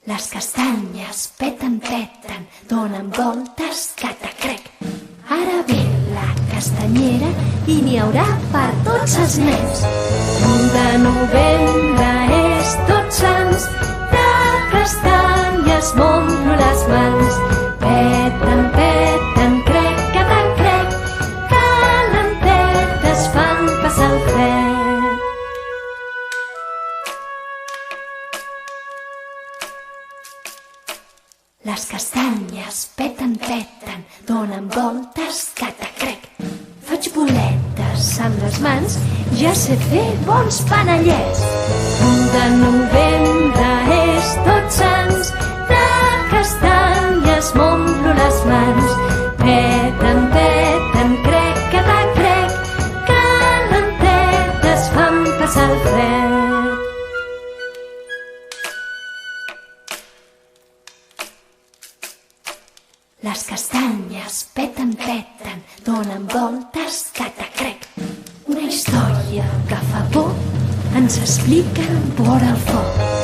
Les castanyes peten, peten, donen voltes, catacrec. Ara ve la castanyera i n'hi haurà per tots els nens. L'1 de novembre és Tots Sants, de castanyes m'omplo les mans. Peten, peten, crec, catacrec, calentetes fan passar el fred. Les castanyes peten, peten, donen voltes, catacrec. Faig boletes amb les mans, ja sé fer bons panellets. L'1 de novembre és Tots Sants, de castanyes m'omplo les mans. Peten, peten, crec, catacrec, calentetes fan passar el fred. Les castanyes peten, peten, donen voltes, catacrec. Una història que fa por ens expliquen vora el foc.